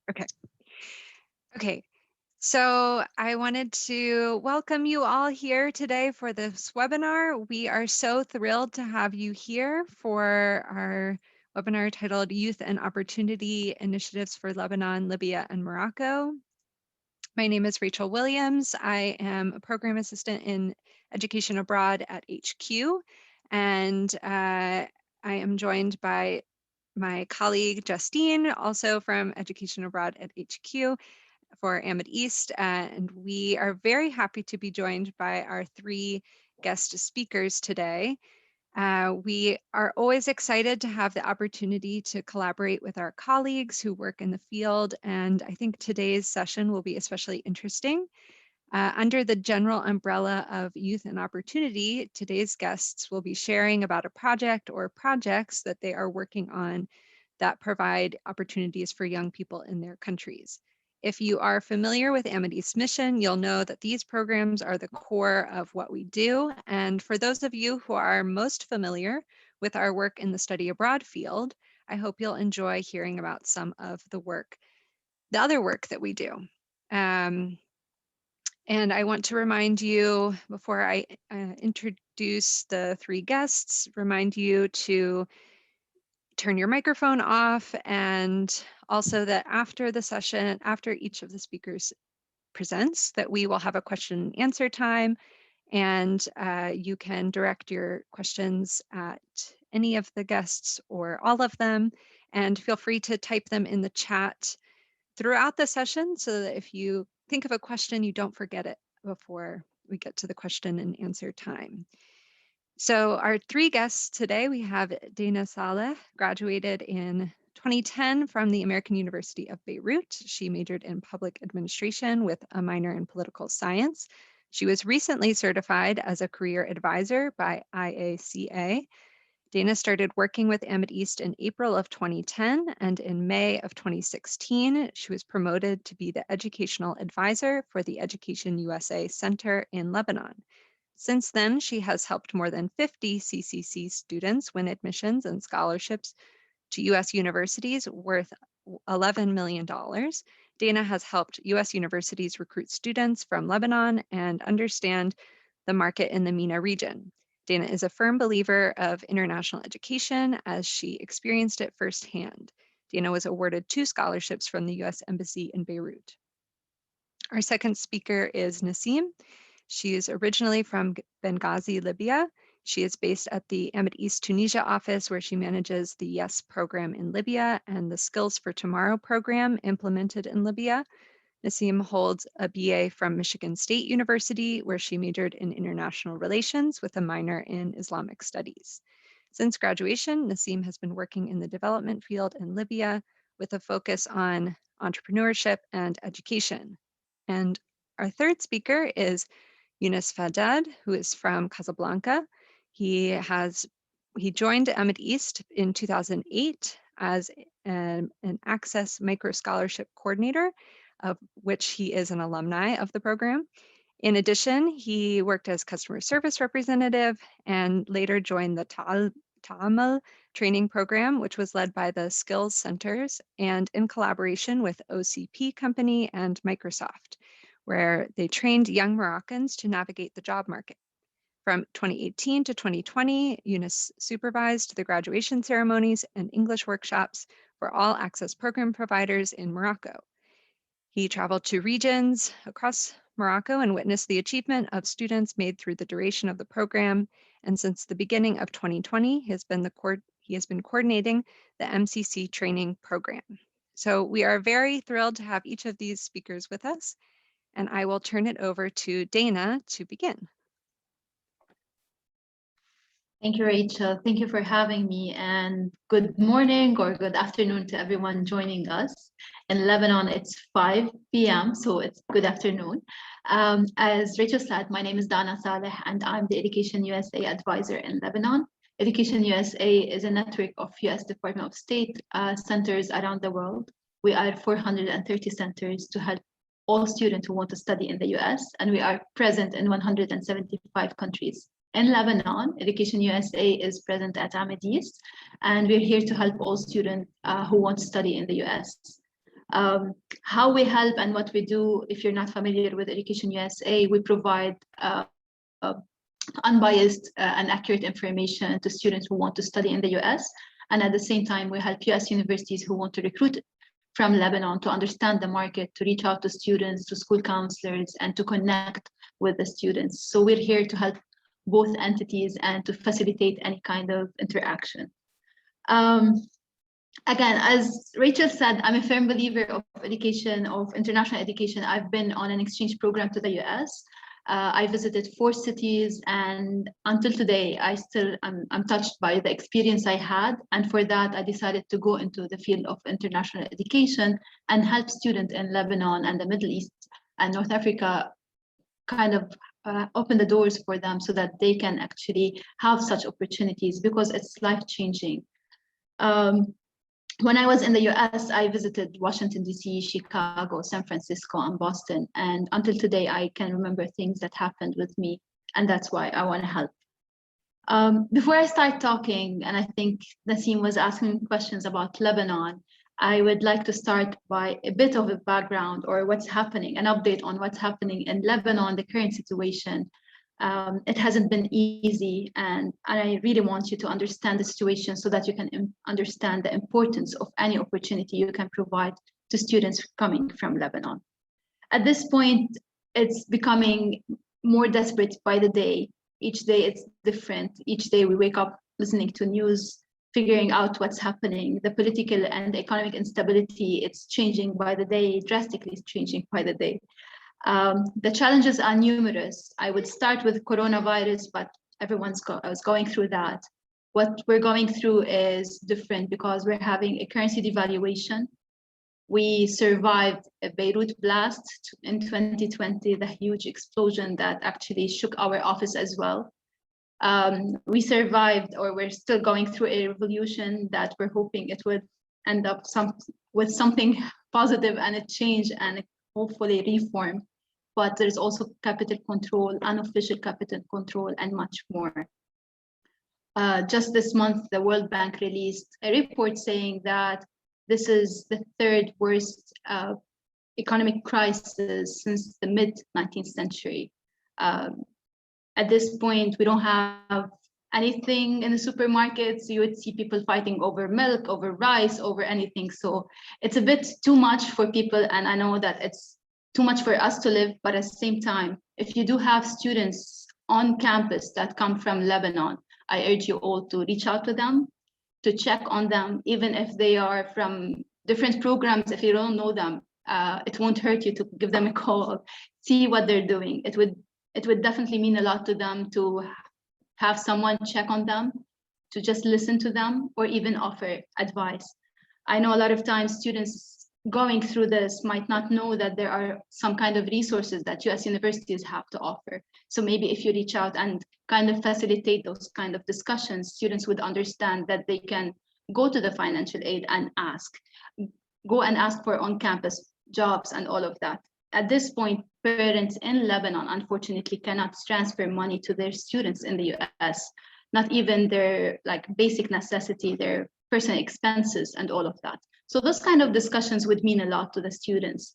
Okay. Okay. So I wanted to welcome you all here today for this webinar. We are so thrilled to have you here for our webinar titled Youth and Opportunity Initiatives for Lebanon, Libya, and Morocco. My name is Rachel Williams. I am a program assistant in education abroad at HQ, and I am joined by my colleague Justine, also from education abroad at HQ for Amideast, and we are very happy to be joined by our three guest speakers today. We are always excited to have the opportunity to collaborate with our colleagues who work in the field, and I think today's session will be especially interesting. Under the general umbrella of youth and opportunity, today's guests will be sharing about a project or projects that they are working on that provide opportunities for young people in their countries. If you are familiar with Amideast's mission, you'll know that these programs are the core of what we do. And for those of you who are most familiar with our work in the study abroad field, I hope you'll enjoy hearing about some of the other work that we do. And I want to remind you, before I introduce the three guests, remind you to turn your microphone off, and also that after the session, after each of the speakers presents, that we will have a question and answer time, and you can direct your questions at any of the guests or all of them, and feel free to type them in the chat throughout the session so that if you think of a question, you don't forget it before we get to the question and answer time. So our three guests today, we have Dana Saleh, graduated in 2010 from the American University of Beirut. She majored in public administration with a minor in political science. She was recently certified as a career advisor by IACA. Dana started working with Amideast in April of 2010, and in May of 2016, she was promoted to be the educational advisor for the Education USA Center in Lebanon. Since then, she has helped more than 50 CCC students win admissions and scholarships to US universities worth $11 million. Dana has helped US universities recruit students from Lebanon and understand the market in the MENA region. Dana is a firm believer of international education as she experienced it firsthand. Dana was awarded 2 scholarships from the US Embassy in Beirut. Our second speaker is Naseim. She is originally from Benghazi, Libya. She is based at the Amideast Tunisia office, where she manages the YES program in Libya and the Skills for Tomorrow program implemented in Libya. Naseim holds a BA from Michigan State University, where she majored in international relations with a minor in Islamic studies. Since graduation, Naseim has been working in the development field in Libya with a focus on entrepreneurship and education. And our third speaker is Younes Fadad, who is from Casablanca. He joined Amideast in 2008 as an Access Micro Scholarship Coordinator, of which he is an alumni of the program. In addition, he worked as customer service representative and later joined the Ta'amal training program, which was led by the Skills Centers and in collaboration with OCP Company and Microsoft, where they trained young Moroccans to navigate the job market. From 2018 to 2020, Younes supervised the graduation ceremonies and English workshops for all access program providers in Morocco. He traveled to regions across Morocco and witnessed the achievement of students made through the duration of the program. And since the beginning of 2020, he has been coordinating the MCC training program. So we are very thrilled to have each of these speakers with us, and I will turn it over to Dana to begin. Thank you, Rachel. Thank you for having me, and good morning or good afternoon to everyone joining us. In Lebanon, it's 5 p.m., so it's good afternoon. As Rachel said, my name is Dana Saleh, and I'm the Education USA advisor in Lebanon. Education USA is a network of US Department of State centers around the world. We are 430 centers to help all students who want to study in the US, and we are present in 175 countries. In Lebanon, Education USA is present at Amideast, and we're here to help all students who want to study in the US. How we help and what we do, if you're not familiar with Education USA, we provide unbiased and accurate information to students who want to study in the US. And at the same time, we help US universities who want to recruit from Lebanon to understand the market, to reach out to students, to school counselors, and to connect with the students. So we're here to help both entities and to facilitate any kind of interaction. Again, as Rachel said, I'm a firm believer of education, of international education. I've been on an exchange program to the US. I visited 4 cities, and until today, I'm touched by the experience I had. And for that, I decided to go into the field of international education and help students in Lebanon and the Middle East and North Africa kind of open the doors for them so that they can actually have such opportunities, because it's life-changing. When I was in the US, I visited Washington, D.C., Chicago, San Francisco, and Boston. And until today, I can remember things that happened with me. And that's why I want to help. Before I start talking, and I think Naseim was asking questions about Lebanon, I would like to start by a bit of a background or what's happening, an update on what's happening in Lebanon, the current situation. It hasn't been easy, and I really want you to understand the situation so that you can understand the importance of any opportunity you can provide to students coming from Lebanon. At this point, it's becoming more desperate by the day. Each day it's different. Each day we wake up listening to news, figuring out what's happening. The political and economic instability, it's changing by the day, drastically changing by the day. The challenges are numerous. I would start with coronavirus, but everyone's going through that. What we're going through is different because we're having a currency devaluation. We survived a Beirut blast in 2020, the huge explosion that actually shook our office as well. We survived, or we're still going through a revolution that we're hoping it would end up with something positive and a change and hopefully reform. But there's also capital control, unofficial capital control, and much more. Just this month, the World Bank released a report saying that this is the 3rd worst economic crisis since the mid-19th century. At this point, we don't have anything in the supermarkets. You would see people fighting over milk, over rice, over anything. So it's a bit too much for people, and I know that it's too much for us to live, but at the same time, if you do have students on campus that come from Lebanon, I urge you all to reach out to them, to check on them, even if they are from different programs. If you don't know them, it won't hurt you to give them a call, see what they're doing. It would definitely mean a lot to them to have someone check on them, to just listen to them, or even offer advice. I know a lot of times students going through this might not know that there are some kind of resources that US universities have to offer. So maybe if you reach out and kind of facilitate those kind of discussions, students would understand that they can go to the financial aid and go and ask for on-campus jobs and all of that. At this point, parents in Lebanon, unfortunately, cannot transfer money to their students in the US, not even their basic necessity, their personal expenses and all of that. So those kind of discussions would mean a lot to the students.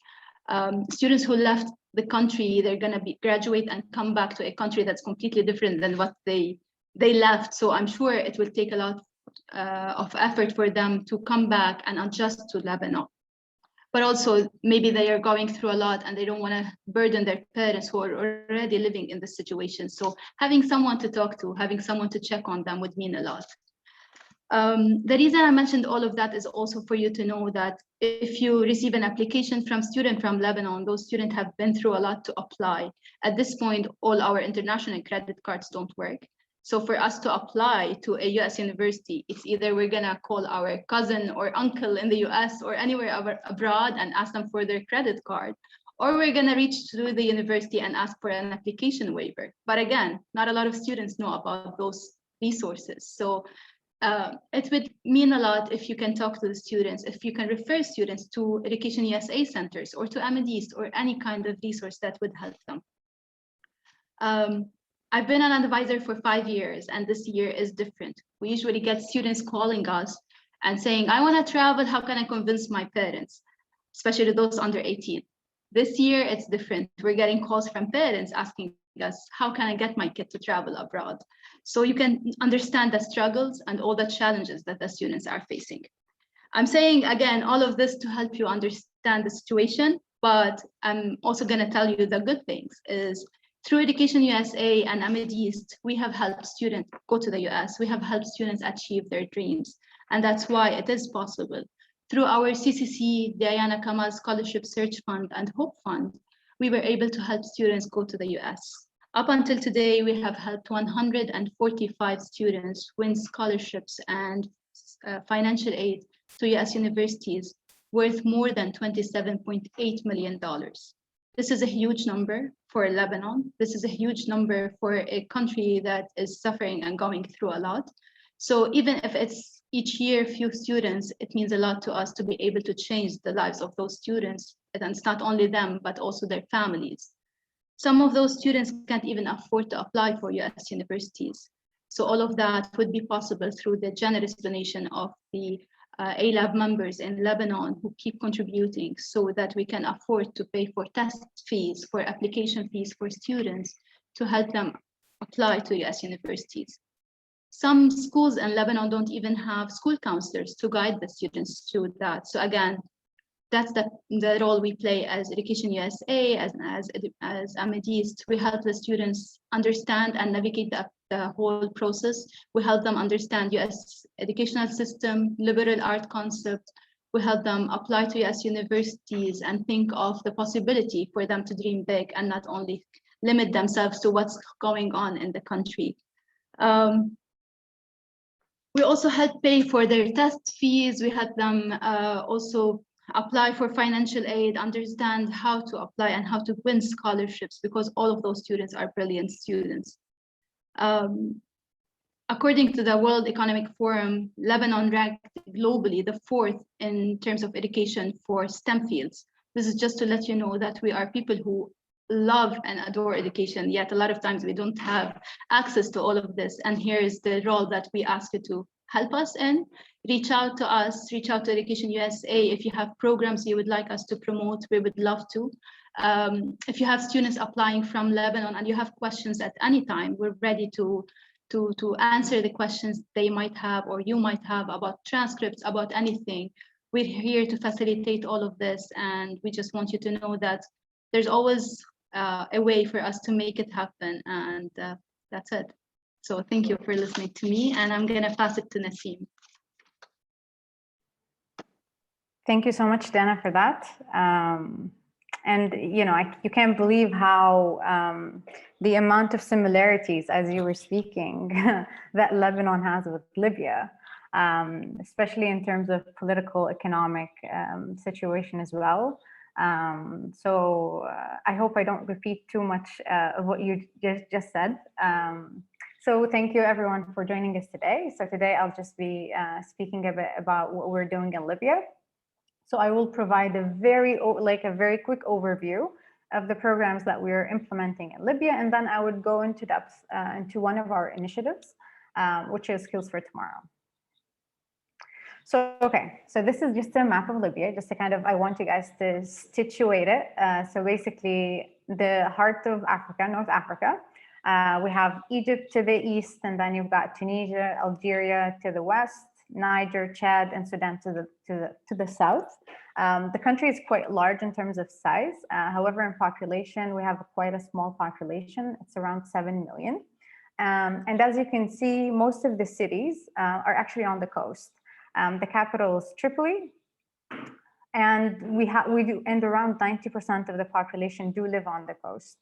Students who left the country, they're going to graduate and come back to a country that's completely different than what they left. So I'm sure it will take a lot of effort for them to come back and adjust to Lebanon. But also maybe they are going through a lot and they don't want to burden their parents who are already living in this situation. So having someone to talk to, having someone to check on them would mean a lot. The reason I mentioned all of that is also for you to know that if you receive an application from student from Lebanon, those students have been through a lot to apply. At this point, all our international credit cards don't work. So for us to apply to a US university, it's either we're gonna call our cousin or uncle in the US or anywhere abroad and ask them for their credit card, or we're gonna reach to the university and ask for an application waiver. But again, not a lot of students know about those resources. So it would mean a lot if you can talk to the students, if you can refer students to Education USA centers or to Amideast or any kind of resource that would help them. I've been an advisor for 5 years, and this year is different. We usually get students calling us and saying, I want to travel, how can I convince my parents? especially those under 18. This year, it's different. We're getting calls from parents asking us, how can I get my kid to travel abroad? So you can understand the struggles and all the challenges that the students are facing. I'm saying, again, all of this to help you understand the situation, but I'm also going to tell you the good things is through Education USA and Amideast, we have helped students go to the US. We have helped students achieve their dreams. And that's why it is possible. Through our CCC, Diana Kamal Scholarship Search Fund and Hope Fund, we were able to help students go to the US. Up until today, we have helped 145 students win scholarships and financial aid to US universities worth more than $27.8 million. This is a huge number for Lebanon. This is a huge number for a country that is suffering and going through a lot. So even if it's each year few students, it means a lot to us to be able to change the lives of those students. And it's not only them, but also their families. Some of those students can't even afford to apply for US universities. So all of that would be possible through the generous donation of the A-Lab members in Lebanon who keep contributing so that we can afford to pay for test fees, for application fees for students to help them apply to US universities. Some schools in Lebanon don't even have school counselors to guide the students through that. So again, that's the role we play as Education USA, as Amideast. We help the students understand and navigate the whole process. We help them understand US educational system, liberal art concept. We help them apply to US universities and think of the possibility for them to dream big and not only limit themselves to what's going on in the country. We also help pay for their test fees. We help them also apply for financial aid, understand how to apply and how to win scholarships, because all of those students are brilliant students. According to the World Economic Forum, Lebanon ranked globally the 4th in terms of education for STEM fields. This is just to let you know that we are people who love and adore education, yet a lot of times we don't have access to all of this. And here is the role that we ask you to help us in. Reach out to us, reach out to Education USA. If you have programs you would like us to promote, we would love to. If you have students applying from Lebanon and you have questions at any time, we're ready to answer the questions they might have or you might have about transcripts, about anything. We're here to facilitate all of this, and we just want you to know that there's always a way for us to make it happen, and that's it. So thank you for listening to me, and I'm gonna pass it to Naseim. Thank you so much, Dana, for that. And you know, you can't believe how the amount of similarities, as you were speaking, that Lebanon has with Libya, especially in terms of political, economic situation as well. So I hope I don't repeat too much of what you just said. So thank you everyone for joining us today. So today I'll just be speaking a bit about what we're doing in Libya. So I will provide a very quick overview of the programs that we're implementing in Libya, and then I would go into depth into one of our initiatives, which is Skills for Tomorrow. So, okay, so this is just a map of Libya, just to kind of, I want you guys to situate it. So basically the heart of Africa, North Africa, we have Egypt to the east, and then you've got Tunisia, Algeria to the west, Niger, Chad, and Sudan to the south. The country is quite large in terms of size. However, in population, we have quite a small population. It's around 7 million. And as you can see, most of the cities are actually on the coast. The capital is Tripoli, and and around 90% of the population do live on the coast.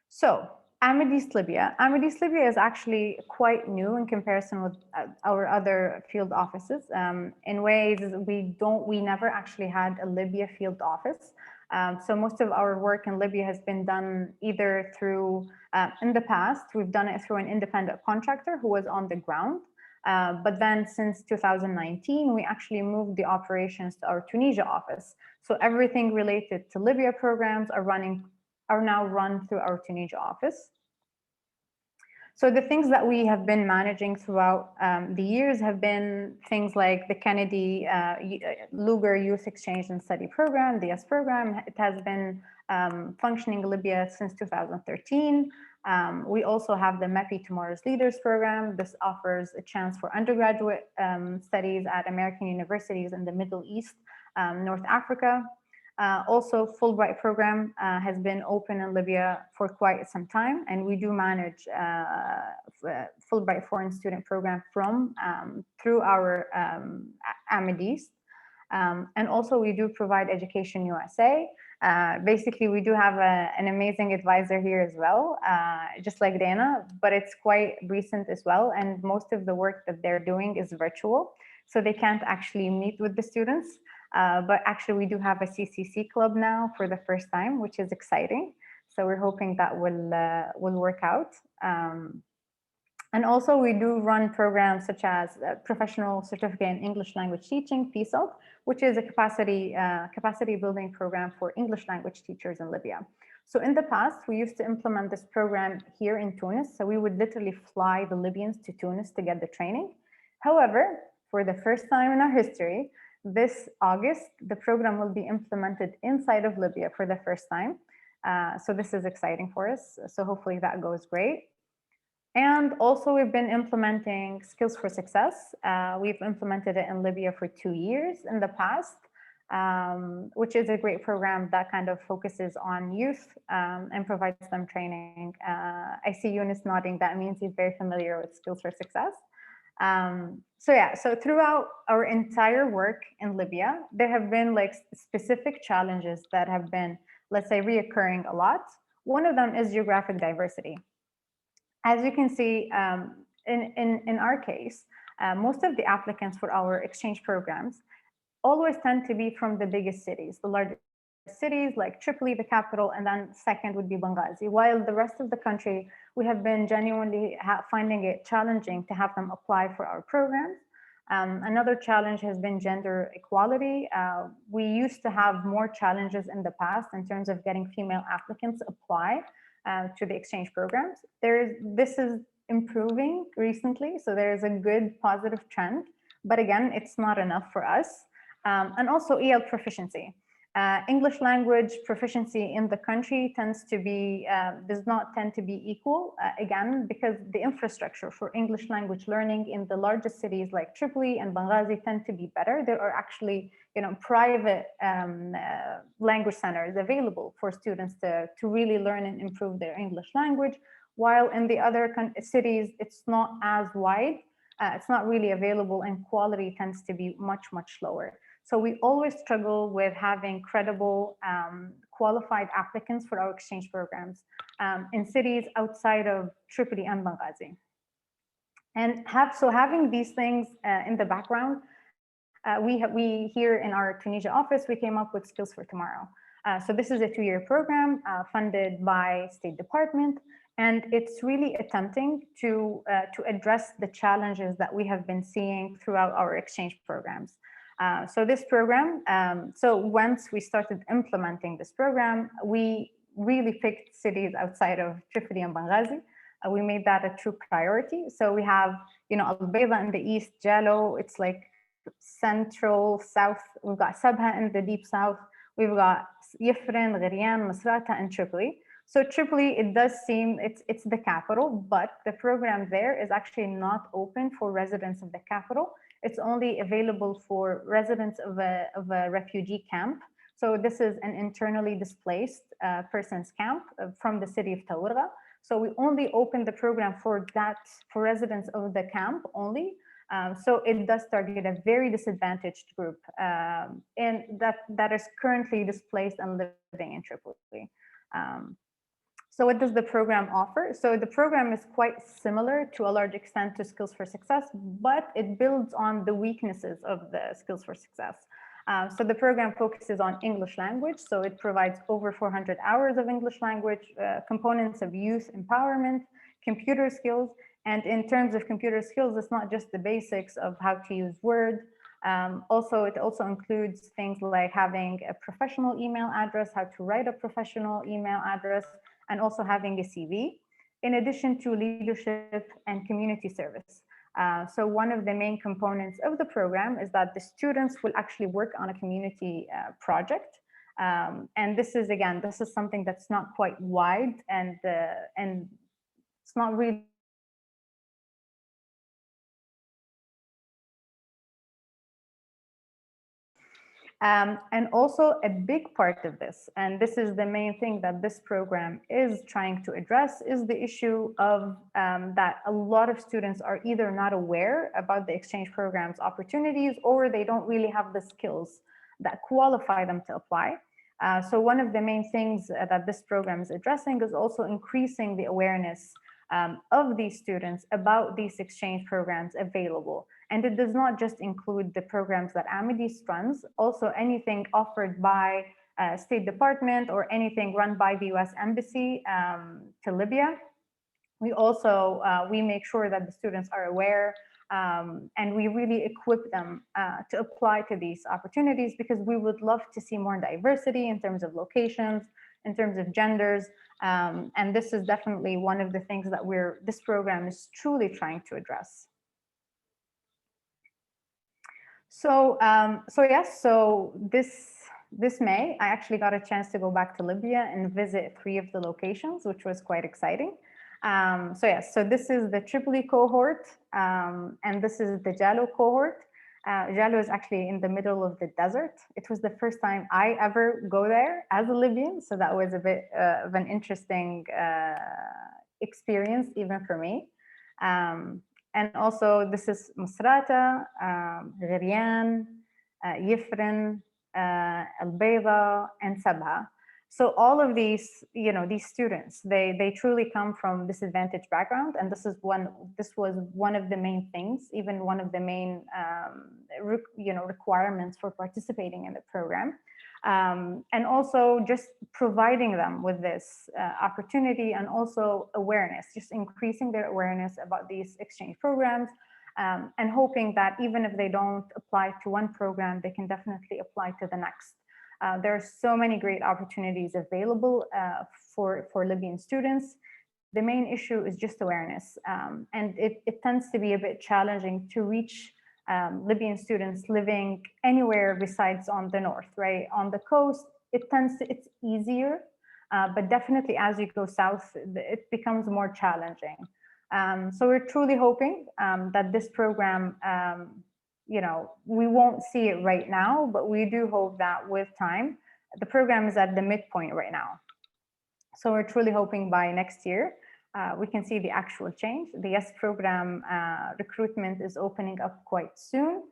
So Amideast Libya. Amideast Libya is actually quite new in comparison with our other field offices. In ways, we never actually had a Libya field office. So most of our work in Libya has been done either through, in the past, we've done it through an independent contractor who was on the ground. But then since 2019, we actually moved the operations to our Tunisia office. So everything related to Libya programs are now run through our Tunisia office. So the things that we have been managing throughout the years have been things like the Kennedy Lugar Youth Exchange and Study Program, the YES program. It has been functioning in Libya since 2013. We also have the MEPI Tomorrow's Leaders program. This offers a chance for undergraduate studies at American universities in the Middle East, North Africa. Also, Fulbright program has been open in Libya for quite some time, and we do manage Fulbright foreign student program through our Amideast. And also we do provide Education USA. Basically, we do have an amazing advisor here as well, just like Dana, but it's quite recent as well. And most of the work that they're doing is virtual. So they can't actually meet with the students. But actually, we do have a CCC club now for the first time, which is exciting. So we're hoping that will work out. And also, we do run programs such as Professional Certificate in English Language Teaching, PSELT, which is a capacity building program for English language teachers in Libya. So in the past, we used to implement this program here in Tunis. So we would literally fly the Libyans to Tunis to get the training. However, for the first time in our history, this August, the program will be implemented inside of Libya for the first time. So this is exciting for us. So hopefully that goes great. And also we've been implementing Skills for Success. We've implemented it in Libya for 2 years in the past, which is a great program that kind of focuses on youth and provides them training. I see Younes nodding. That means he's very familiar with Skills for Success. So throughout our entire work in Libya, there have been like specific challenges that have been, let's say, reoccurring a lot. One of them is geographic diversity. As you can see, in our case, most of the applicants for our exchange programs always tend to be from the biggest cities, the largest cities like Tripoli, the capital, and then second would be Benghazi. While the rest of the country, we have been genuinely finding it challenging to have them apply for our programs. Another challenge has been gender equality. We used to have more challenges in the past in terms of getting female applicants apply to the exchange programs. This is improving recently, so there is a good positive trend, but again, it's not enough for us. And also EL proficiency. English language proficiency in the country does not tend to be equal, again, because the infrastructure for English language learning in the largest cities like Tripoli and Benghazi tend to be better. There are actually, private language centers available for students to really learn and improve their English language, while in the other cities, it's not as wide. It's not really available, and quality tends to be much, much lower. So we always struggle with having credible, qualified applicants for our exchange programs in cities outside of Tripoli and Benghazi. And having these things in the background, we here in our Tunisia office, we came up with Skills for Tomorrow. So this is a 2-year program funded by State Department, and it's really attempting to address the challenges that we have been seeing throughout our exchange programs. So this program, so once we started implementing this program, we really picked cities outside of Tripoli and Benghazi. We made that a true priority. So we have, Al Bayda in the east, Jalo, it's like central, south. We've got Sabha in the deep south. We've got Yifrin, Gherian, Masrata, and Tripoli. So Tripoli, it does seem it's the capital, but the program there is actually not open for residents of the capital. It's only available for residents of a refugee camp. So this is an internally displaced persons camp from the city of Tawarga. So we only opened the program for residents of the camp only. So it does target a very disadvantaged group, and that is currently displaced and living in Tripoli. So what does the program offer? So the program is quite similar to a large extent to Skills for Success, but it builds on the weaknesses of the Skills for Success. So the program focuses on English language. So it provides over 400 hours of English language, components of youth empowerment, computer skills. And in terms of computer skills, it's not just the basics of how to use Word. It also includes things like having a professional email address, how to write a professional email address, and also having a CV. in addition to leadership and community service. So one of the main components of the program is that the students will actually work on a community project. And this is, again, this is something that's not quite wide, and it's not really and also a big part of this, and this is the main thing that this program is trying to address, is the issue of that a lot of students are either not aware about the exchange program's opportunities, or they don't really have the skills that qualify them to apply. So one of the main things that this program is addressing is also increasing the awareness of these students about these exchange programs available. And it does not just include the programs that Amideast runs, also anything offered by State Department or anything run by the US Embassy to Libya. We also, we make sure that the students are aware, and we really equip them to apply to these opportunities, because we would love to see more diversity in terms of locations, in terms of genders. And this is definitely one of the things that this program is truly trying to address. So, so this May, I actually got a chance to go back to Libya and visit 3 of the locations, which was quite exciting. So this is the Tripoli cohort, and this is the Jalo cohort. Jalo is actually in the middle of the desert. It was the first time I ever go there as a Libyan, so that was a bit of an interesting experience even for me. And also this is Musrata, Ghiryan, Yifrin, Al Bayda, and Sabha. So all of these, these students, they truly come from disadvantaged background, and this was one of the main things, even one of the main requirements for participating in the program. And also just providing them with this opportunity, and also awareness, just increasing their awareness about these exchange programs, and hoping that even if they don't apply to one program, they can definitely apply to the next. There are so many great opportunities available for Libyan students. The main issue is just awareness, and it tends to be a bit challenging to reach Libyan students living anywhere besides on the north, right? On the coast, it's easier, but definitely as you go south, it becomes more challenging. So we're truly hoping that this program, we won't see it right now, but we do hope that with time, the program is at the midpoint right now. So we're truly hoping by next year, we can see the actual change. The YES program recruitment is opening up quite soon.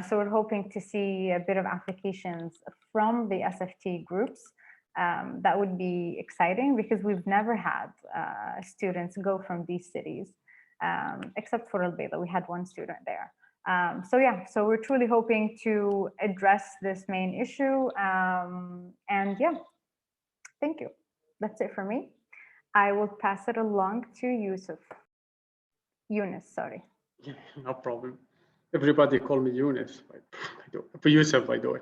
So we're hoping to see a bit of applications from the SFT groups. That would be exciting, because we've never had students go from these cities, except for Al Bayda. We had one student there. So we're truly hoping to address this main issue. And yeah, thank you. That's it for me. I will pass it along to Younes, sorry. Yeah, no problem. Everybody call me Younes, for Yusuf, by the way.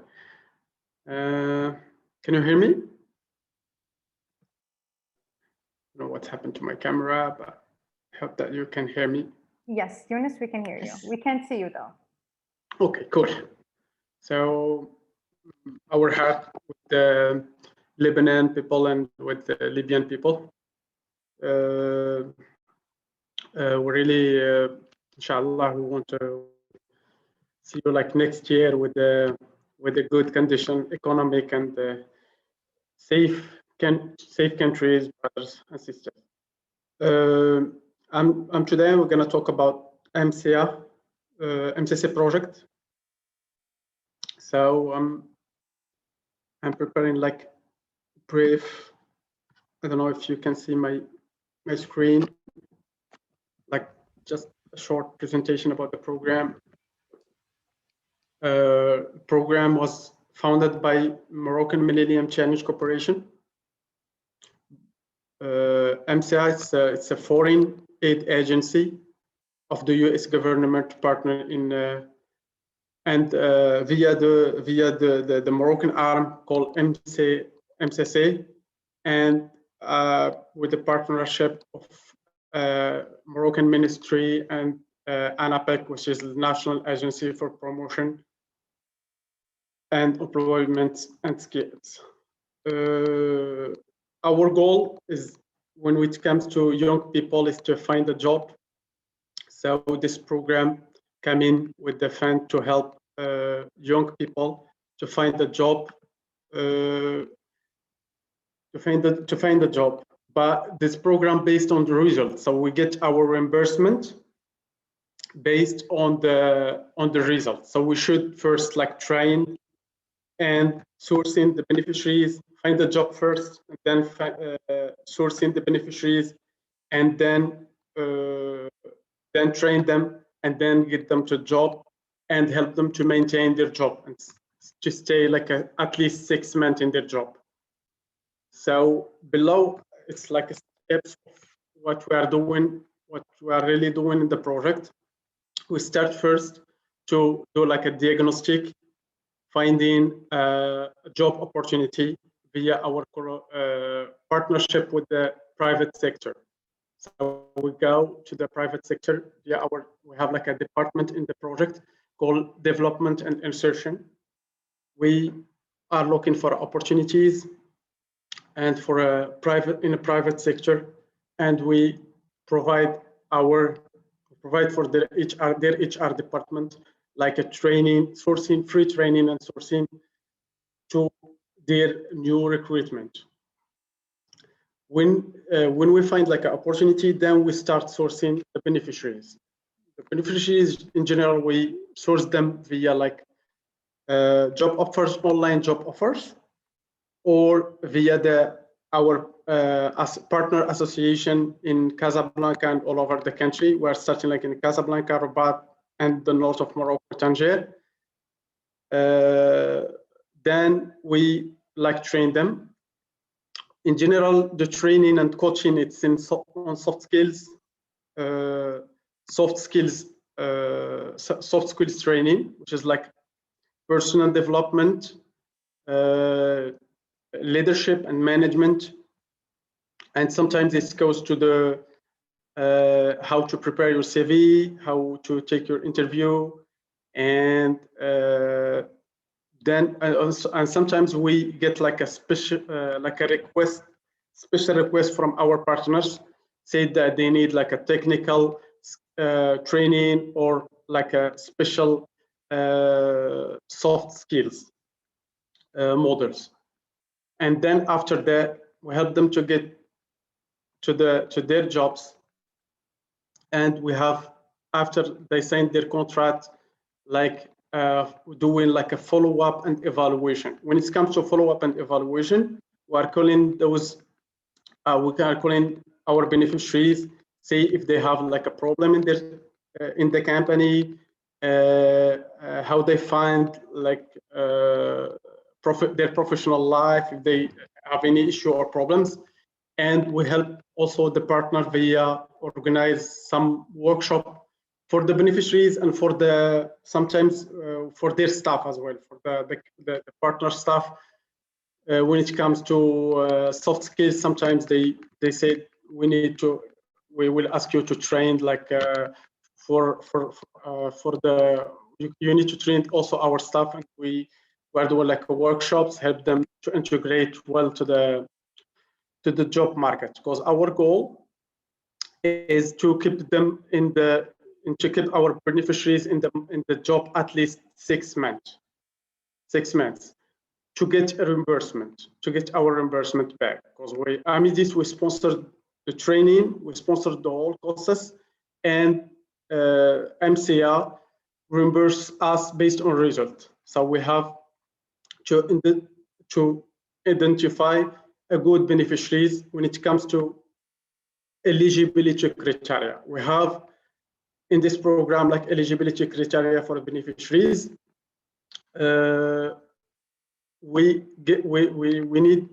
Can you hear me? I don't know what's happened to my camera, but I hope that you can hear me. Yes, Younes, we can hear you. We can't see you though. Okay, cool. So our heart with the Lebanon people and with the Libyan people. We really, inshallah, we want to see you like next year with a good condition, economic and safe countries, brothers and sisters. Today we're going to talk about MCC project. So I'm preparing like brief. I don't know if you can see my screen, like just a short presentation about the program. Program was founded by Moroccan Millennium Challenge Corporation. MCI, it's a foreign aid agency of the US government partner in and via the Moroccan arm called MCC, and with the partnership of Moroccan Ministry and ANAPEC, which is the National Agency for Promotion and Employment and Skills. Our goal is, when it comes to young people, is to find a job. So this program came in with the fund to help young people to find a job, to find a job. But this program based on the results, so we get our reimbursement based on the results. So we should first like train and sourcing the beneficiaries, find the job first, and then sourcing the beneficiaries, and then train them, and then get them to job and help them to maintain their job and to stay like at least 6 months in their job. So below, it's like a steps of what we are doing, what we are really doing in the project. We start first to do like a diagnostic, finding a job opportunity via our partnership with the private sector. So we go to the private sector via we have like a department in the project called Development and Insertion. We are looking for opportunities and for in a private sector, and we provide for their HR department like a training, sourcing, free training and sourcing to their new recruitment. When we find like an opportunity, then we start sourcing the beneficiaries. The beneficiaries in general, we source them via like job offers, online job offers, or via our partner association in Casablanca and all over the country. We're starting like in Casablanca, Rabat, and the north of Morocco, Tangier. Then we like train them. In general, the training and coaching, it's on soft skills training, which is like personal development, leadership and management, and sometimes this goes to the how to prepare your CV, how to take your interview, and then and sometimes we get like a special request from our partners, say that they need like a technical training or like a special soft skills models. And then after that, we help them to get to their jobs, and we have, after they sign their contract, like doing like a follow-up and evaluation. When it comes to follow-up and evaluation, we are calling those we are calling our beneficiaries, say if they have like a problem in their in the company, how they find like their professional life, if they have any issue or problems. And we help also the partner via organize some workshop for the beneficiaries and for the sometimes for their staff as well, for the partner staff. When it comes to soft skills, sometimes they say we will ask you to train like for the you need to train also our staff, and we are doing like workshops, help them to integrate well to the job market, because our goal is to keep them to keep our beneficiaries in the job at least 6 months. 6 months to get a reimbursement, to get our reimbursement back, because Amideast, we sponsored the training, we sponsored the whole process, and MCA reimburse us based on result. So we have to identify a good beneficiaries when it comes to eligibility criteria. We have in this program like eligibility criteria for beneficiaries. We need,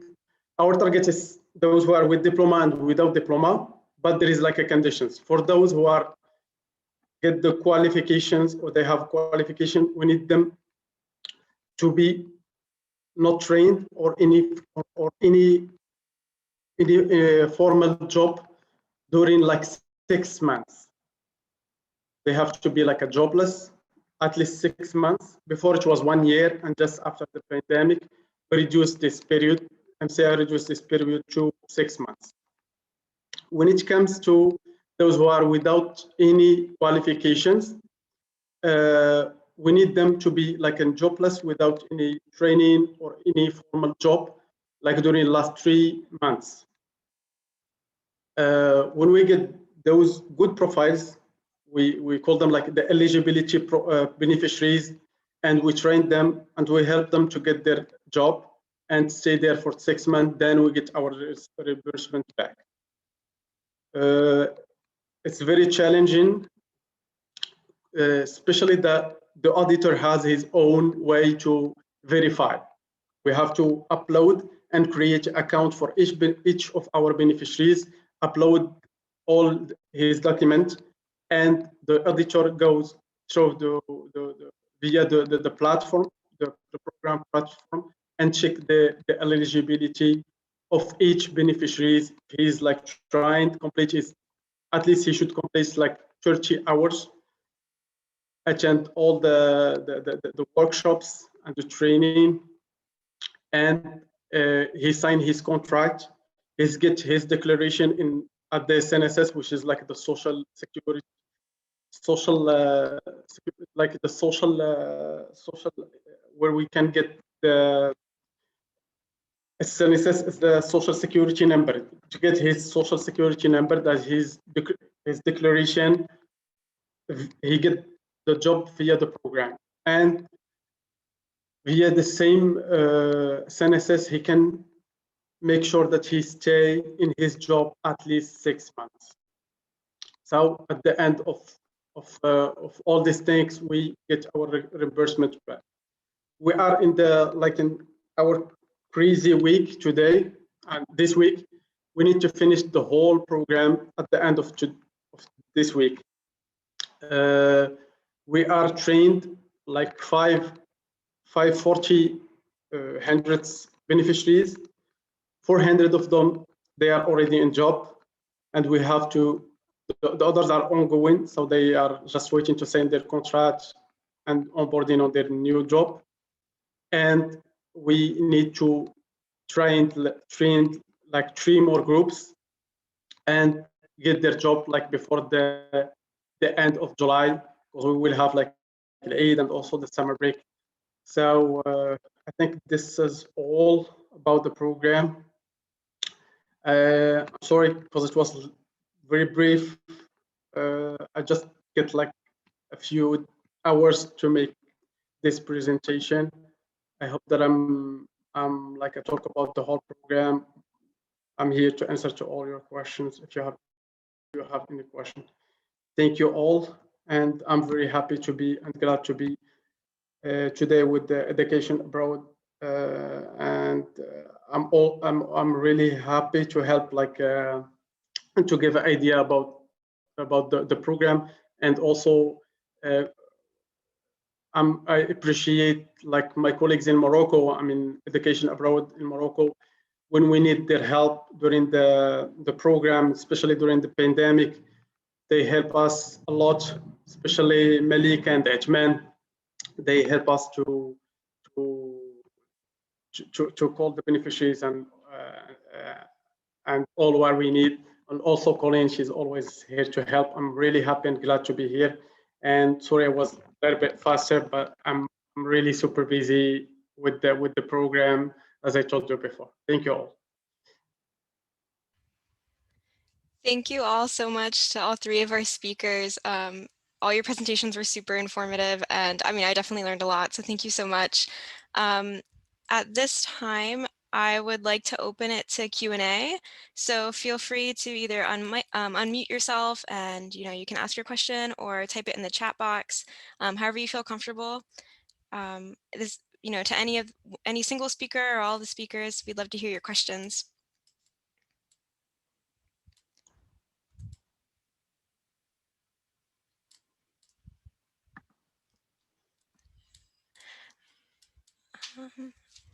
our target is those who are with diploma and without diploma, but there is like a conditions for those who are get the qualifications or they have qualification. We need them to be not trained or any formal job during like 6 months. They have to be like a jobless at least 6 months. Before it was 1 year, and just after the pandemic, we reduced this period. MCI reduced this period to 6 months. When it comes to those who are without any qualifications, we need them to be like in jobless without any training or any formal job, like during the last 3 months. When we get those good profiles, we call them like the eligibility beneficiaries, and we train them and we help them to get their job and stay there for 6 months. Then we get our reimbursement back. It's very challenging, especially that the auditor has his own way to verify. We have to upload and create an account for each of our beneficiaries, upload all his documents, and the auditor goes through via the platform, the program platform, and check the eligibility of each beneficiary. He's like trying to complete his, at least he should complete like 30 hours, attend all the workshops and the training, and he signed his contract. He's get his declaration in at the SNSS, which is like the social security, like the social where we can get the SNSS is the social security number. To get his social security number, that his declaration, he get the job via the program, and via the same SNSS, he can make sure that he stay in his job at least 6 months. So at the end of all these things, we get our reimbursement back. We are in our crazy week today, and this week we need to finish the whole program at the end of this week. We are trained like 540 hundreds beneficiaries. 400 of them, they are already in job, and we have to, the others are ongoing, so they are just waiting to sign their contract and onboarding on their new job. And we need to train like 3 more groups and get their job like before the end of July, because we will have like the Eid and also the summer break. So I think this is all about the program. I'm sorry because it was very brief. I just get like a few hours to make this presentation. I hope that I'm like I talk about the whole program. I'm here to answer to all your questions if you have any question. Thank you all, and I'm very happy to be and glad to be today with the Education Abroad, and I'm really happy to help to give an idea about the program, and also I appreciate like my colleagues in Morocco. I'm in Education Abroad in Morocco. When we need their help during the program, especially during the pandemic, they help us a lot, especially Malik and Ajman. They help us to call the beneficiaries and all what we need. And also Colleen, she's always here to help. I'm really happy and glad to be here. And sorry I was a little bit faster, but I'm really super busy with the program, as I told you before. Thank you all. Thank you all so much to all 3 of our speakers. All your presentations were super informative, and I mean, I definitely learned a lot, so thank you so much. At this time, I would like to open it to Q&A. So feel free to either unmute yourself and you can ask your question, or type it in the chat box, however you feel comfortable. This, to any single speaker or all the speakers, we'd love to hear your questions.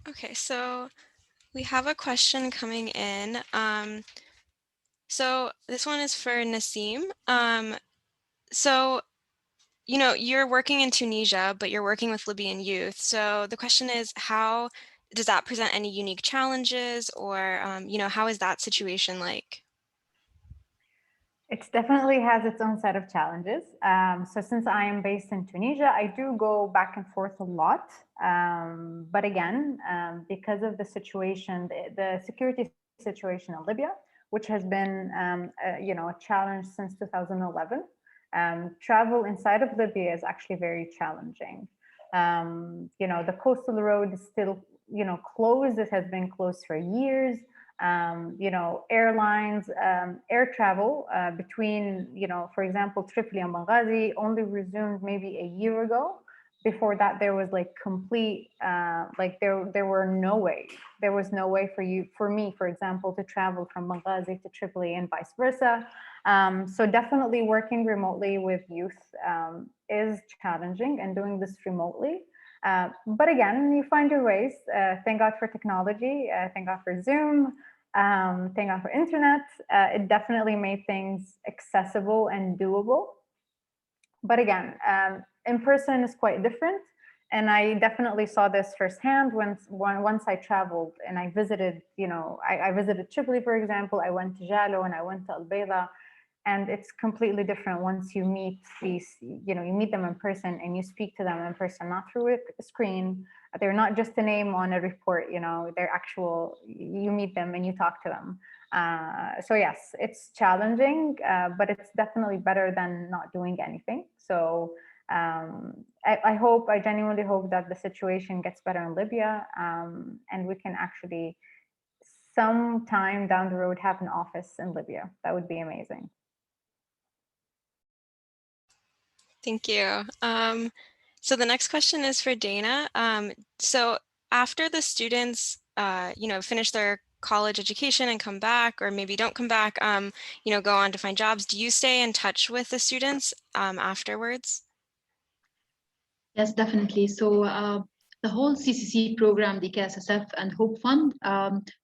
Okay, so we have a question coming in. So this one is for Naseim. So, you know, you're working in Tunisia, but you're working with Libyan youth. So the question is, how does that present any unique challenges, or, you know, how is that situation like? It definitely has its own set of challenges. So since I am based in Tunisia, I do go back and forth a lot. But again, because of the situation, the security situation in Libya, which has been, you know, a challenge since 2011, travel inside of Libya is actually very challenging. You know, the coastal road is still, you know, closed. It has been closed for years. You know, airlines, air travel between, you know, for example, Tripoli and Benghazi only resumed maybe a year ago. Before that, there was like complete, like there was no way for me, for example, to travel from Benghazi to Tripoli and vice versa. So definitely working remotely with youth is challenging, and doing this remotely. But again, you find your ways. Thank God for technology. Thank God for Zoom. Thank God for internet. It definitely made things accessible and doable. But again, in person is quite different. And I definitely saw this firsthand once I traveled and I visited, you know, I visited Tripoli, for example. I went to Jalo and I went to Al Bayda. And it's completely different once you meet these, you know, you meet them in person and you speak to them in person, not through a screen. They're not just a name on a report, you know, they're actual, you meet them and you talk to them. So yes, it's challenging, but it's definitely better than not doing anything. So I genuinely hope that the situation gets better in Libya, and we can actually sometime down the road have an office in Libya. That would be amazing. Thank you. So the next question is for Dana. So after the students, you know, finish their college education and come back, or maybe don't come back, you know, go on to find jobs, do you stay in touch with the students afterwards? Yes, definitely. So the whole CCC program, the KSSF and Hope Fund,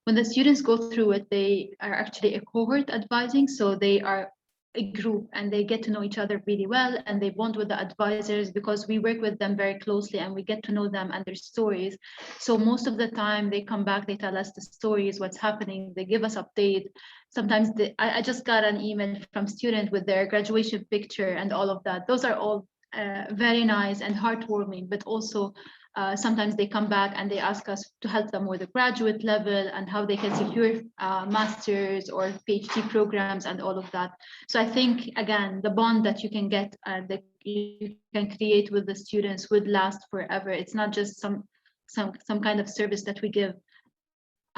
when the students go through it, they are actually a cohort advising. So they are a group and they get to know each other really well, and they bond with the advisors because we work with them very closely and we get to know them and their stories. So most of the time they come back, they tell us the stories, what's happening, they give us update. Sometimes I just got an email from student with their graduation picture and all of that. Those are all very nice and heartwarming, but also sometimes they come back and they ask us to help them with the graduate level and how they can secure master's or PhD programs and all of that. So I think, again, the bond that you can get, that you can create with the students would last forever. It's not just some kind of service that we give.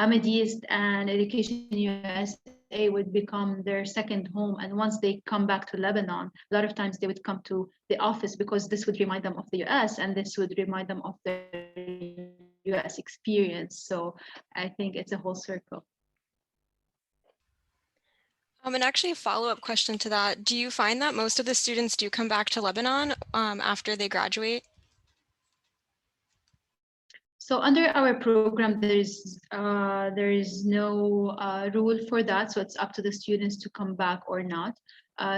Amideast and Education USA would become their second home. And once they come back to Lebanon, a lot of times they would come to the office because this would remind them of the US and this would remind them of their US experience. So I think it's a whole circle. And actually a follow-up question to that, do you find that most of the students do come back to Lebanon after they graduate? So under our program, there is no rule for that. So it's up to the students to come back or not.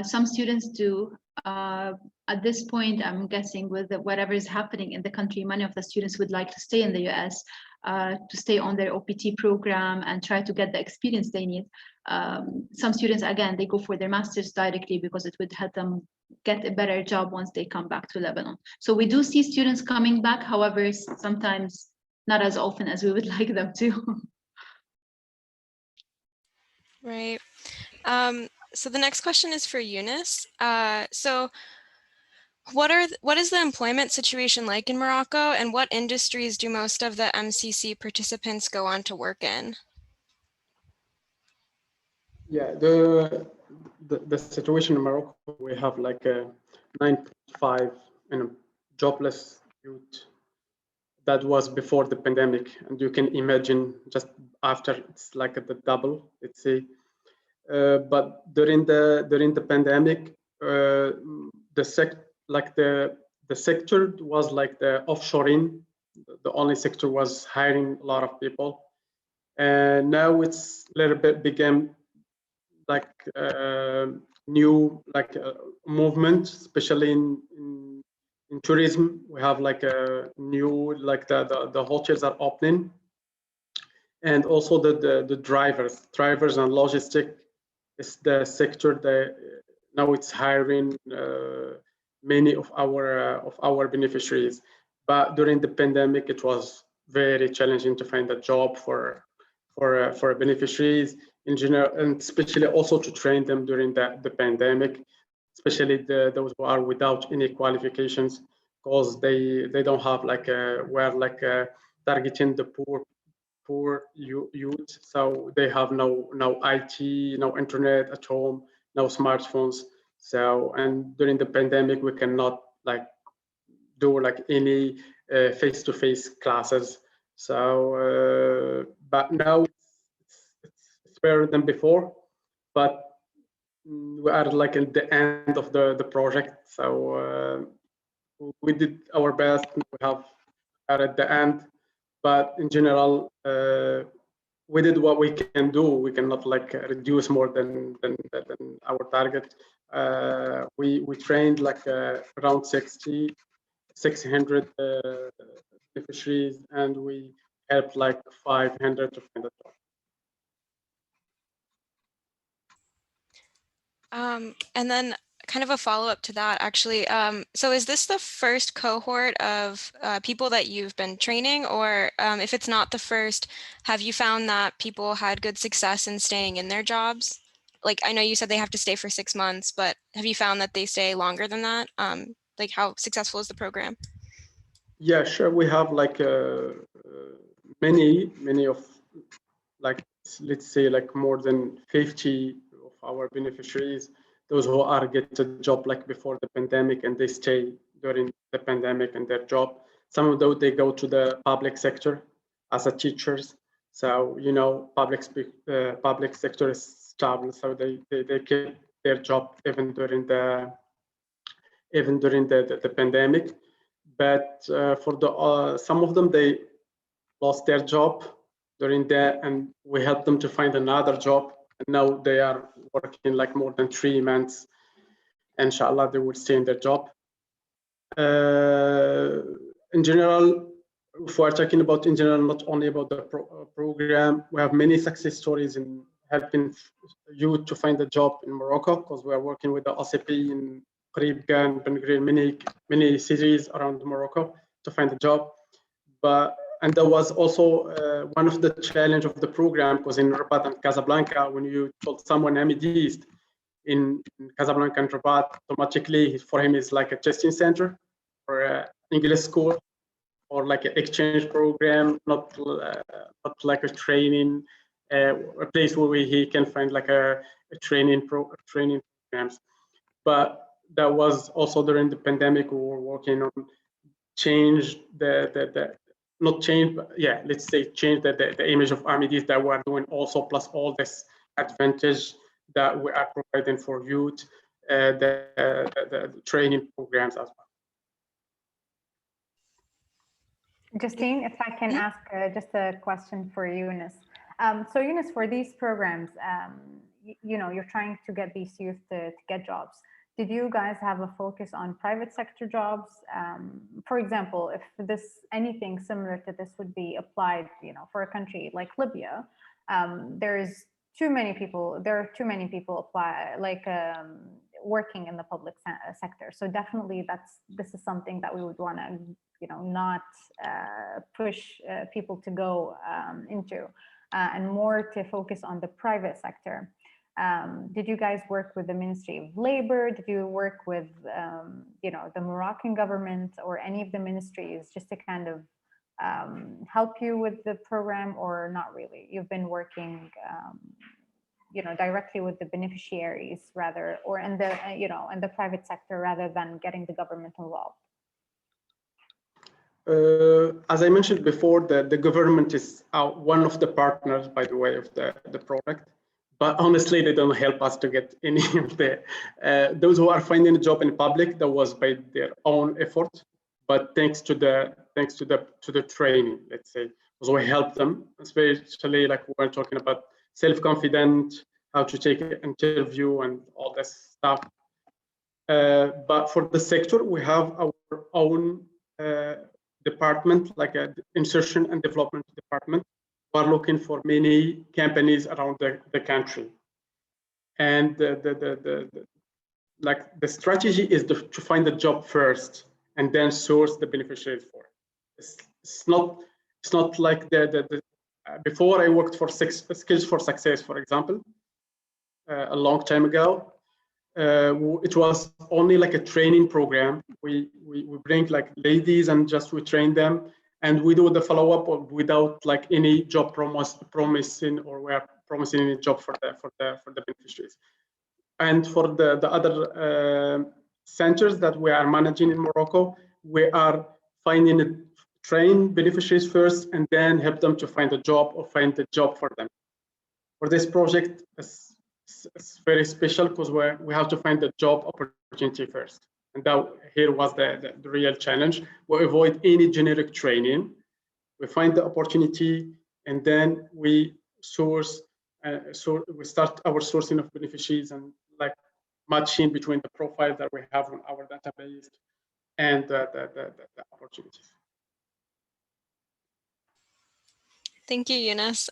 Some students do. At this point, I'm guessing with whatever is happening in the country, many of the students would like to stay in the US, to stay on their OPT program and try to get the experience they need. Some students, again, they go for their master's directly because it would help them get a better job once they come back to Lebanon. So we do see students coming back. However, sometimes not as often as we would like them to. Right. So the next question is for Younes. So what is the employment situation like in Morocco, and what industries do most of the MCC participants go on to work in? Yeah, the situation in Morocco, we have like a 9.5 jobless youth. That was before the pandemic, and you can imagine just after it's like at the double, let's say. But during the pandemic, the sector was like the offshoring. The only sector was hiring a lot of people, and now it's a little bit became like new movement, especially in tourism. We have like a new the hotels are opening, and also the drivers and logistic is the sector that now it's hiring many of our beneficiaries. But during the pandemic, it was very challenging to find a job for beneficiaries in general, and especially also to train them during the pandemic, especially those who are without any qualifications, because they don't have like we're targeting the poor youth, so they have no IT, no internet at home, no smartphones. So, and during the pandemic, we cannot like do like any face-to-face classes. So, but now it's better than before, but we are like at the end of the project. So we did our best. We are at the end, but in general, we did what we can do. We cannot like reduce more than our target. We trained like around 600 beneficiaries, and we helped like 500 to find a job. And then kind of a follow-up to that, actually. So is this the first cohort of people that you've been training, or if it's not the first, have you found that people had good success in staying in their jobs? Like, I know you said they have to stay for 6 months, but have you found that they stay longer than that? Like, how successful is the program? Yeah, sure. We have like many of like, let's say like more than 50 of our beneficiaries, those who are get a job like before the pandemic and they stay during the pandemic in their job. Some of those, they go to the public sector as a teachers. So, you know, public sector is stable, so they keep their job even during the pandemic. But for the some of them, they lost their job during that, and we helped them to find another job. And now they are working like more than 3 months. Inshallah, they will stay in their job. In general, if we're talking about in general, not only about the program, we have many success stories in helping youth to find a job in Morocco, because we are working with the OCP in Libya and many cities around Morocco to find a job. And that was also one of the challenge of the program, because in Rabat and Casablanca, when you told someone Amideast in Casablanca and Rabat, automatically for him is like a testing center or an English school or like an exchange program, not like a training, a place where he can find like a training programs. But that was also during the pandemic. We were working on change not change, but yeah, let's say change the image of Amideast that we're doing also, plus all this advantage that we are providing for youth, the training programs as well. Justine, if I can ask just a question for Younes. So Younes, for these programs, you know, you're trying to get these youth to get jobs. Did you guys have a focus on private sector jobs? For example, if anything similar to this would be applied, you know, for a country like Libya, there are too many people apply, like working in the public sector. So definitely this is something that we would want to, you know, not push people to go into, and more to focus on the private sector. Did you guys work with the Ministry of Labor? Did you work with, you know, the Moroccan government or any of the ministries just to kind of help you with the program, or not really? You've been working, you know, directly with the beneficiaries rather, or in the, you know, in the private sector rather than getting the government involved? As I mentioned before, the government is one of the partners, by the way, of the project. But honestly, they don't help us to get any of the those who are finding a job in public. That was by their own effort, but thanks to the training, let's say, because we help them, especially like we're talking about self-confident, how to take an interview and all this stuff. But for the sector, we have our own department, like an insertion and development department. We're looking for many companies around the country. And the strategy is to find the job first and then source the beneficiaries for it. It's not like before I worked for Skills for Success, for example, a long time ago. It was only like a training program. We bring like ladies and just we train them, and we do the follow-up without like any job promising, or we're promising any job for the beneficiaries. And for the other centers that we are managing in Morocco, we are train beneficiaries first and then help them to find a job or find a job for them. For this project, it's very special because we have to find the job opportunity first. And that here was the real challenge. We avoid any generic training. We find the opportunity, and then we source. We start our sourcing of beneficiaries and like matching between the profile that we have on our database and the opportunities. Thank you, Younes.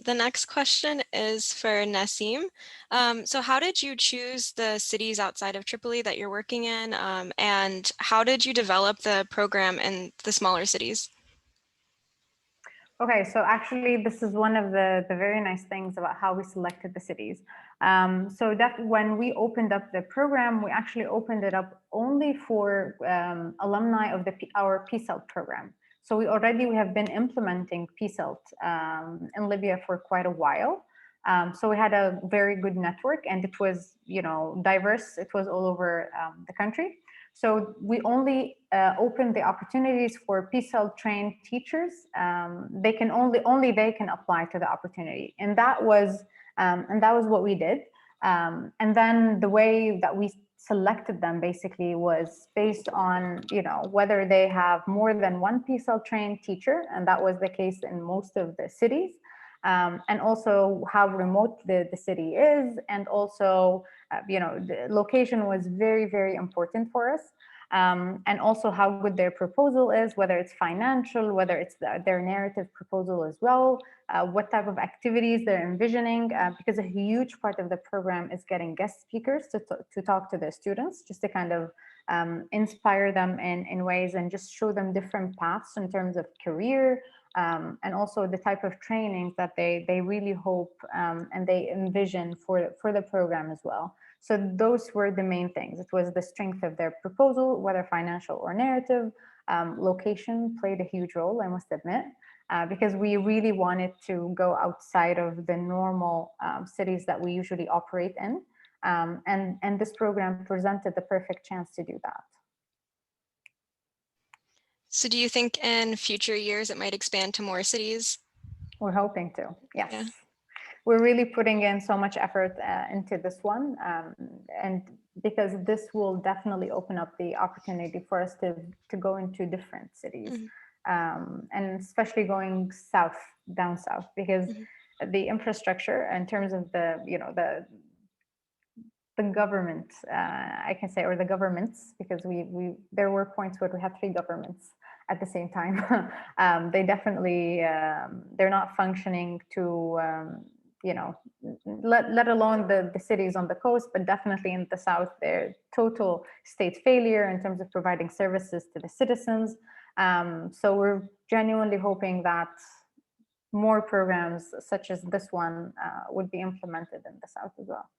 The next question is for Naseim. So how did you choose the cities outside of Tripoli that you're working in? And how did you develop the program in the smaller cities? Okay, so actually this is one of the very nice things about how we selected the cities. So that when we opened up the program, we actually opened it up only for alumni of our PSELT program. So we have been implementing PSELT in Libya for quite a while. So we had a very good network, and it was, diverse. It was all over the country. So we only opened the opportunities for PSELT trained teachers. They can only they can apply to the opportunity, and that was what we did. And then the way that we selected them basically was based on whether they have more than one PSELT trained teacher, and that was the case in most of the cities, and also how remote the city is, and also the location was very, very important for us, and also how good their proposal is, whether it's financial, whether it's their narrative proposal as well, what type of activities they're envisioning, because a huge part of the program is getting guest speakers to talk to the students, just to kind of inspire them in ways and just show them different paths in terms of career, and also the type of trainings that they really hope and they envision for the program as well. So those were the main things. It was the strength of their proposal, whether financial or narrative. Location played a huge role, I must admit, because we really wanted to go outside of the normal cities that we usually operate in. And this program presented the perfect chance to do that. So do you think in future years it might expand to more cities? We're hoping to, yes. Yeah. We're really putting in so much effort into this one, and because this will definitely open up the opportunity for us to go into different cities, and especially going down south, because the infrastructure in terms of the government, I can say, or the governments, because there were points where we had 3 governments at the same time. They definitely they're not functioning to let alone the cities on the coast, but definitely in the south, they're total state failure in terms of providing services to the citizens. So we're genuinely hoping that more programs such as this one would be implemented in the south as well.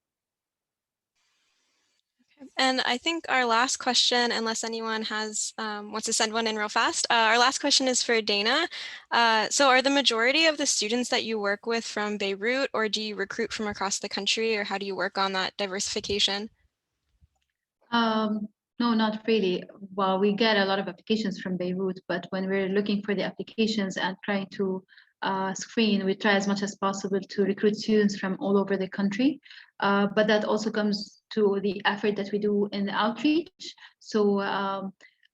And I think our last question, unless anyone has wants to send one in real fast, our last question is for Dana. So are the majority of the students that you work with from Beirut, or do you recruit from across the country, or how do you work on that diversification? No, not really. Well, we get a lot of applications from Beirut, but when we're looking for the applications and trying to screen, we try as much as possible to recruit students from all over the country. But that also comes to the effort that we do in the outreach. So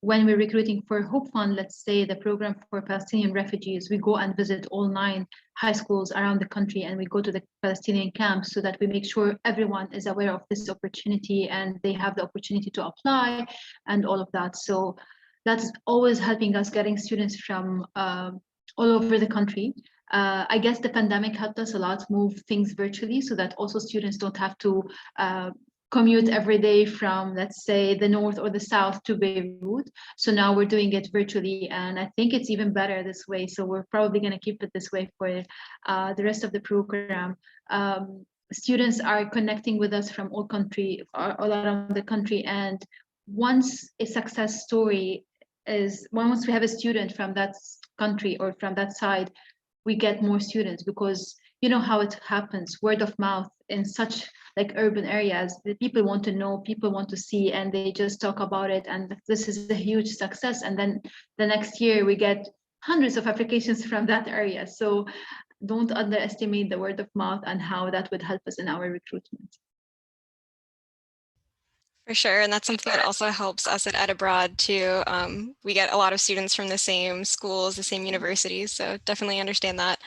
when we're recruiting for Hope Fund, let's say the program for Palestinian refugees, we go and visit all 9 high schools around the country, and we go to the Palestinian camps so that we make sure everyone is aware of this opportunity and they have the opportunity to apply and all of that. So that's always helping us getting students from all over the country. I guess the pandemic helped us a lot move things virtually so that also students don't have to commute every day from, let's say, the north or the south to Beirut. So now we're doing it virtually, and I think it's even better this way. So we're probably going to keep it this way for the rest of the program. Students are connecting with us from all around the country, and once a success story is, once we have a student from that country or from that side, we get more students, because you know how it happens, word of mouth in such like urban areas. The people want to know, people want to see, and they just talk about it, and this is a huge success. And then the next year we get hundreds of applications from that area. So don't underestimate the word of mouth and how that would help us in our recruitment. For sure, and that's something that also helps us at EdAbroad too. We get a lot of students from the same schools, the same universities, so definitely understand that.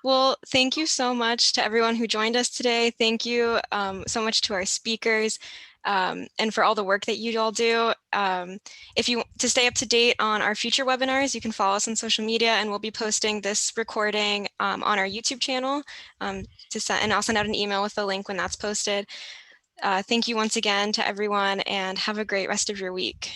Well, thank you so much to everyone who joined us today. Thank you so much to our speakers and for all the work that you all do. If you to stay up to date on our future webinars, you can follow us on social media, and we'll be posting this recording on our YouTube channel and I'll send out an email with the link when that's posted. Thank you once again to everyone, and have a great rest of your week.